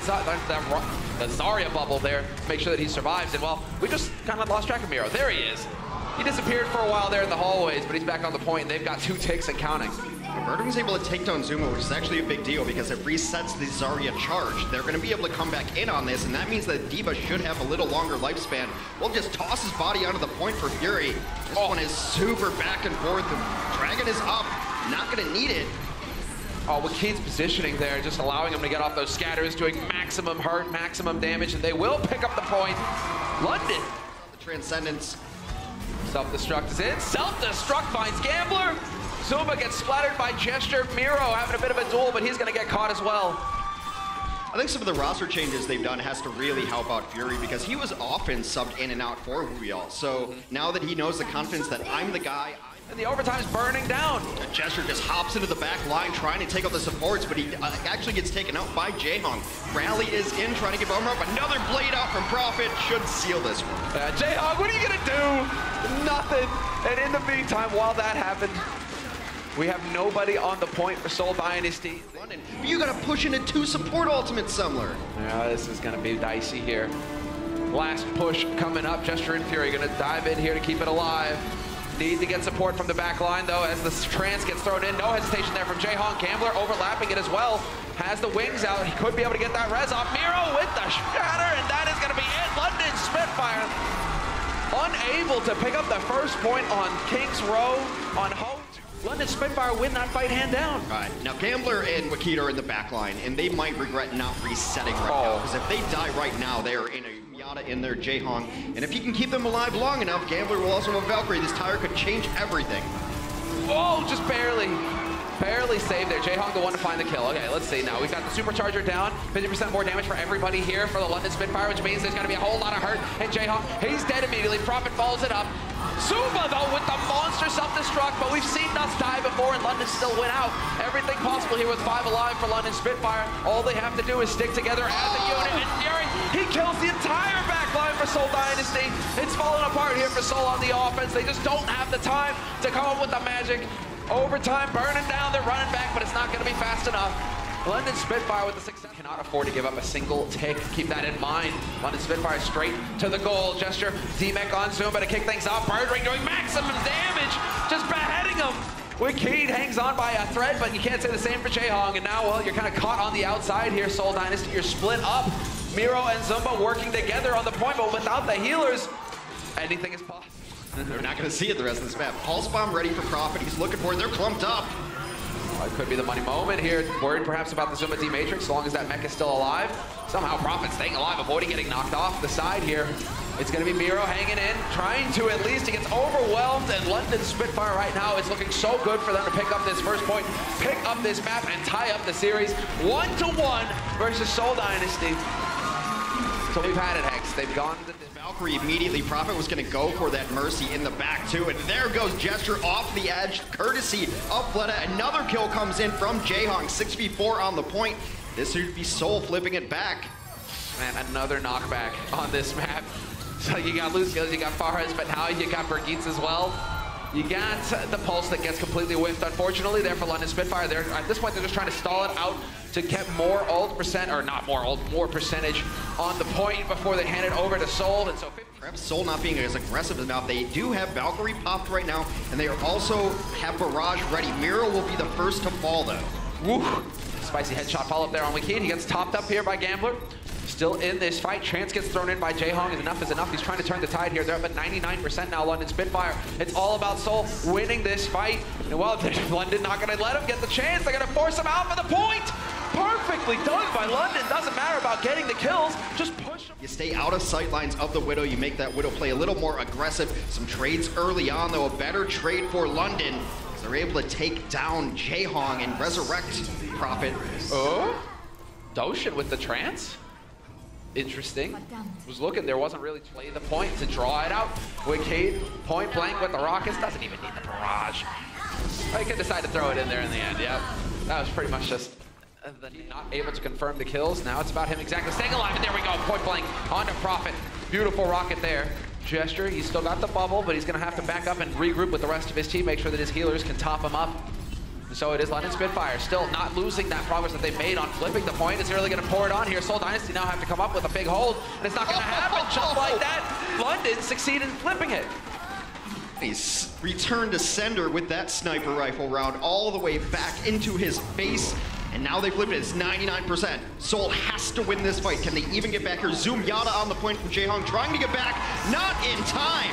the Zarya bubble there to make sure that he survives. And well, we just kind of lost track of Miro. There he is. He disappeared for a while there in the hallways, but he's back on the point, and they've got 2 ticks and counting. Murder was able to take down Zuma, which is actually a big deal because it resets the Zarya charge. They're going to be able to come back in on this, and that means that D.Va should have a little longer lifespan. We'll just toss his body onto the point for Fury. This one is super back and forth. The Dragon is up, not going to need it. Oh, Wakid's positioning there, just allowing him to get off those scatters, doing maximum hurt, maximum damage, and they will pick up the point. London. The Transcendence. Self-destruct is in. Self-destruct finds Gambler. Zuma gets splattered by Gesture. Miro having a bit of a duel, but he's going to get caught as well. I think some of the roster changes they've done has to really help out Fury because he was often subbed in and out for Wuyal. So now that he knows the confidence that I'm the guy. And the overtime's burning down. Gesture just hops into the back line trying to take out the supports, but he actually gets taken out by Jaehong. Rally is in trying to get Bummer up. Another blade out from Prophet should seal this one. Jaehong, what are you going to do? Nothing. And in the meantime, while that happened, we have nobody on the point for Seoul Dynasty. London, you got to push into 2 support ultimates somewhere. Yeah, this is going to be dicey here. Last push coming up. Gesture and Fury going to dive in here to keep it alive. Need to get support from the back line, though, as the trance gets thrown in. No hesitation there from Jaehong. Gambler overlapping it as well. Has the wings out. He could be able to get that res off. Miro with the shatter, and that is going to be it. London Spitfire unable to pick up the first point on King's Row on Hope. London Spitfire win that fight hand down. All right, now Gambler and Wakid are in the back line, and they might regret not resetting right now, because if they die right now, they are in a Miata in their Jaehong, and if he can keep them alive long enough, Gambler will also have Valkyrie. This tire could change everything. Oh, just barely saved there. Jaehong the one to find the kill. Okay, let's see now. We've got the supercharger down, 50% more damage for everybody here for the London Spitfire, which means there's going to be a whole lot of hurt. And Jaehong, he's dead immediately. Prophet follows it up. Zuma, though, with the monster self-destruct, but we've seen us die before, and London still went out. Everything possible here with 5 alive for London Spitfire. All they have to do is stick together as a unit, and Fury, he kills the entire back line for Seoul Dynasty. It's falling apart here for Seoul on the offense. They just don't have the time to come up with the magic. Overtime burning down, they're running back, but it's not going to be fast enough. London Spitfire with the success. Cannot afford to give up a single tick. Keep that in mind. London Spitfire straight to the goal. Gesture, D-Mech on Zuma to kick things off. Birdring doing maximum damage, just beheading him. Wakid hangs on by a thread, but you can't say the same for Jaehong. And now, well, you're kind of caught on the outside here, Seoul Dynasty. You're split up. Miro and Zuma working together on the point, but without the healers, anything is possible. They're not going to see it the rest of this map. Pulse Bomb ready for Prophet. He's looking for it. They're clumped up. Well, it could be the money moment here. Worried perhaps about the Zuma D-Matrix, as long as that mech is still alive. Somehow Prophet staying alive, avoiding getting knocked off the side here. It's going to be Miro hanging in, trying to at least. He gets overwhelmed, and London Spitfire right now is looking so good for them to pick up this first point, pick up this map, and tie up the series 1-1 versus Seoul Dynasty. So we've had it, Hex. They've gone to Valkyrie immediately. Prophet was going to go for that Mercy in the back too, and there goes Gesture off the edge, courtesy of Fleta. Another kill comes in from Jaehong, 6v4 on the point. This would be Seoul flipping it back. Man, another knockback on this map. So you got Lucius, you got Fares, but now you got Birgitz as well. You got the Pulse that gets completely whiffed, unfortunately, there for London Spitfire. At this point, they're just trying to stall it out to get more ult percent, or not more ult, more percentage on the point before they hand it over to Seoul. And so perhaps Seoul not being as aggressive as now. They do have Valkyrie popped right now, and they also have Barrage ready. Miro will be the first to fall, though. Woo! Spicy headshot follow-up there on Wakid. He gets topped up here by Gambler. Still in this fight. Trance gets thrown in by Jaehong. Enough is enough. He's trying to turn the tide here. They're up at 99% now, London Spitfire. It's all about Seoul winning this fight. And well, London not going to let him get the chance. They're going to force him out for the point. Perfectly done by London. Doesn't matter about getting the kills. Just push him. You stay out of sight lines of the Widow. You make that Widow play a little more aggressive. Some trades early on, though. A better trade for London. They're able to take down Jaehong and resurrect Prophet. Oh, Doshin with the trance. Interesting. Was looking, there wasn't really play the point to draw it out. Wakid, point blank with the rockets, doesn't even need the barrage. He could decide to throw it in there in the end, yeah. That was pretty much just not able to confirm the kills. Now it's about him exactly staying alive, and there we go, point blank onto Prophet. Beautiful rocket there. Gesture, he's still got the bubble, but he's gonna have to back up and regroup with the rest of his team, make sure that his healers can top him up. So it is London Spitfire still not losing that progress that they made on flipping the point. It's really going to pour it on here. Seoul Dynasty now have to come up with a big hold, and it's not going to happen just like that. London succeed in flipping it. He's returned to sender with that sniper rifle round all the way back into his face. And now they flipped it. It's 99%. Seoul has to win this fight. Can they even get back here? Zoom Yada on the point from Jaehong, trying to get back. Not in time.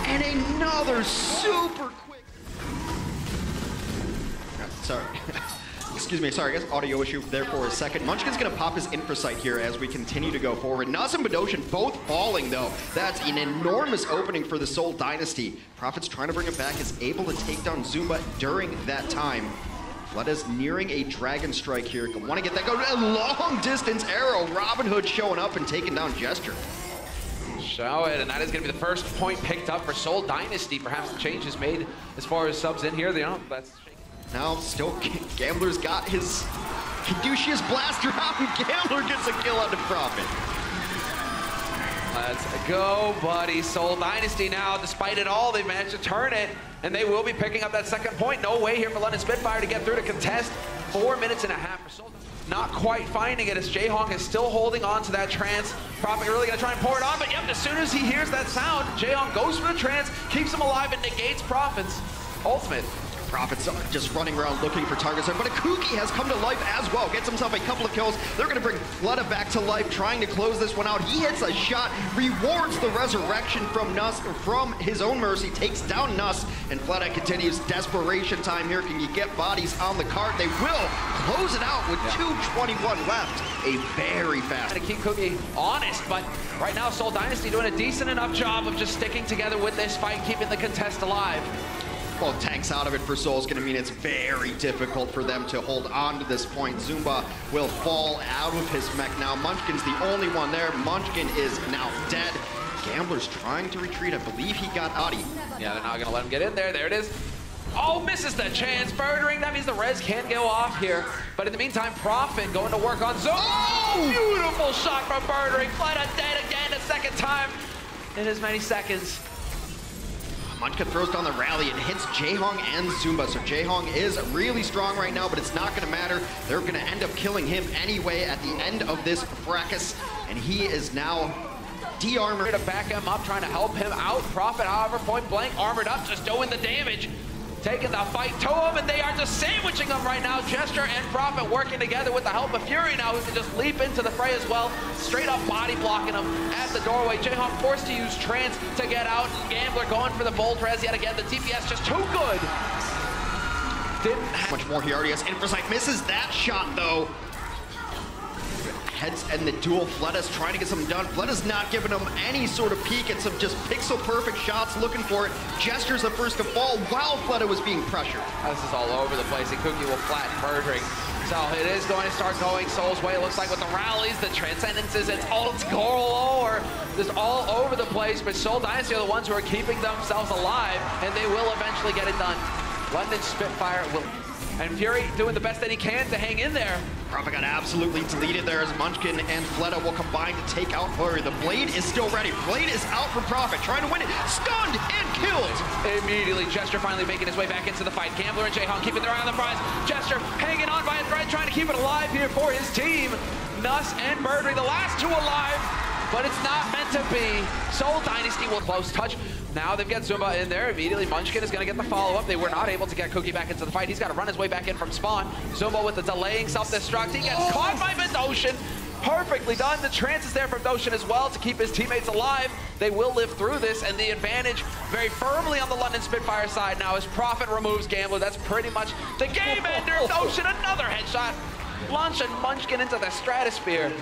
And another super quick. Sorry. Excuse me, sorry, I guess audio issue there for a second. Munchkin's gonna pop his infrasight here as we continue to go forward. Nuz and Bdoshin both falling though. That's an enormous opening for the Seoul Dynasty. Prophet's trying to bring it back, is able to take down Zumba during that time. Fleta's nearing a Dragon Strike here. Want to get that, go a long distance arrow. Robin Hood showing up and taking down Gesture. Show it, and that is going to be the first point picked up for Seoul Dynasty. Perhaps the change is made as far as subs in here. You know, that's now still Gambler's got his Caduceus blaster out, and Gambler gets a kill on the Prophet. Let's go, buddy. Seoul Dynasty now, despite it all, they've managed to turn it, and they will be picking up that second point. No way here for London Spitfire to get through to contest. 4 minutes and a half for Seoul. Not quite finding it as Jaehong is still holding on to that trance. Prophet really gonna try and pour it on, but yep, as soon as he hears that sound, Jaehong goes for the trance, keeps him alive, and negates Prophet's ultimate. Prophet's just running around looking for targets there, but Akuki has come to life as well. Gets himself a couple of kills. They're going to bring Fleta back to life, trying to close this one out. He hits a shot, rewards the resurrection from Nuz, from his own mercy, takes down Nuz, and Fleta continues desperation time here. Can you get bodies on the cart? They will close it out with 2:21 left. A very fast. To keep Cookie honest, but right now Seoul Dynasty doing a decent enough job of just sticking together with this fight, keeping the contest alive. Well, tanks out of it for Seoul is going to mean it's very difficult for them to hold on to this point. Zumba will fall out of his mech now. Munchkin's the only one there. Munchkin is now dead. Gambler's trying to retreat. I believe he got Adi. Yeah, they're not going to let him get in there. There it is. Oh, misses the chance. Birdering. That means the res can't go off here. But in the meantime, Prophet going to work on Zoom. Oh! Beautiful shot from Birdering. Fleta dead again a second time in as many seconds. Munchkin throws down the rally and hits Jaehong and Zumba. So Jaehong is really strong right now, but it's not going to matter. They're going to end up killing him anyway at the end of this fracas. And he is now de-armored. To back him up, trying to help him out. Prophet, however, point blank, armored up, just doing the damage. Taking the fight to him, and they are just sandwiching him right now. Gesture and Prophet working together with the help of Fury now, who can just leap into the fray as well. Straight up body blocking him at the doorway. Jaehong forced to use trance to get out. Gambler going for the bolt res yet again. The DPS just too good. Didn't have much more. He already has Infrasight. Misses that shot though. Heads and the duel. Fleta's trying to get something done. Fleta's not giving him any sort of peek at some just pixel perfect shots, looking for it. Gesture's the first to fall while Fleta was being pressured. This is all over the place, and Cookie will flatten Birdring. So it is going to start going Seoul's way. It looks like with the rallies, the transcendences, it's all or just all over the place. But Seoul Dynasty are the ones who are keeping themselves alive, and they will eventually get it done. London Spitfire will. And Fury doing the best that he can to hang in there. Prophet got absolutely deleted there as Munchkin and Fleta will combine to take out Flurry. The Blade is still ready. Blade is out for Prophet, trying to win it. Stunned and killed. Immediately, Gesture finally making his way back into the fight. Gambler and Jaehong keeping their eye on the prize. Gesture hanging on by a thread, trying to keep it alive here for his team. Nuz and Birdring, the last two alive, but it's not meant to be. Seoul Dynasty will close touch. Now they've got Zumba in there. Immediately, Munchkin is going to get the follow-up. They were not able to get Cookie back into the fight. He's got to run his way back in from spawn. Zumba with the delaying self-destruct. He gets caught by Bdoshin. Perfectly done. The trance is there from Bdoshin as well to keep his teammates alive. They will live through this, and the advantage very firmly on the London Spitfire side now as Prophet removes Gambler. That's pretty much the game ender. Bdoshin, another headshot. Launching Munchkin into the stratosphere.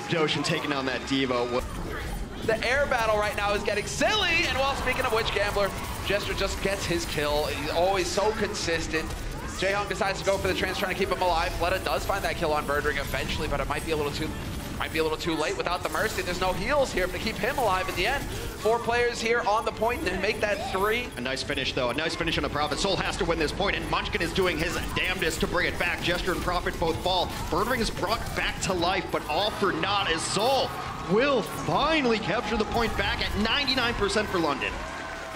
Bdoshin taking on that Devo. The air battle right now is getting silly, and well, speaking of which, Gambler, Gesture just gets his kill. He's always so consistent. Jaehong decides to go for the trance, trying to keep him alive. Fleta does find that kill on Birdring eventually, but it might be a little too late without the Mercy. There's no heals here to keep him alive in the end. 4 players here on the point and make that 3. A nice finish though, a nice finish on the Prophet. Seoul has to win this point, and Munchkin is doing his damnedest to bring it back. Gesture and Prophet both fall. Birdring is brought back to life, but all for naught as Seoul will finally capture the point back at 99% for London.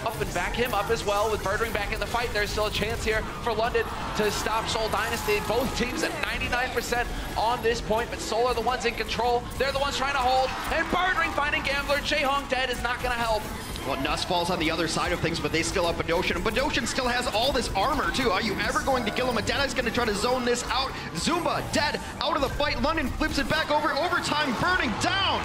up and back him up as well. With Birdring back in the fight, there's still a chance here for London to stop Seoul Dynasty. Both teams at 99% on this point, but Seoul are the ones in control. They're the ones trying to hold, and Birdring finding Gambler. Jaehong dead is not going to help. Well, Nuss falls on the other side of things, but they still have Bdoshin. And Bdoshin still has all this armor, too. Are you ever going to kill him? Adeta's going to try to zone this out. Zumba dead, out of the fight. London flips it back over. Overtime, burning down.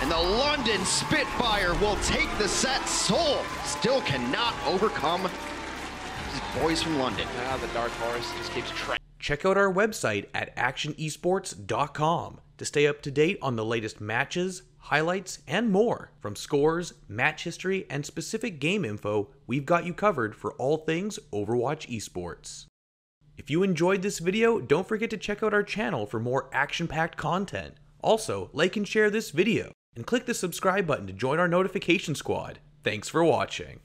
And the London Spitfire will take the set. Seoul still cannot overcome these boys from London. Now the Dark Horse just keeps trailing. Check out our website at actionesports.com to stay up to date on the latest matches, highlights, and more. From scores, match history, and specific game info, we've got you covered for all things Overwatch esports. If you enjoyed this video, don't forget to check out our channel for more action-packed content. Also, like and share this video, and click the subscribe button to join our notification squad. Thanks for watching.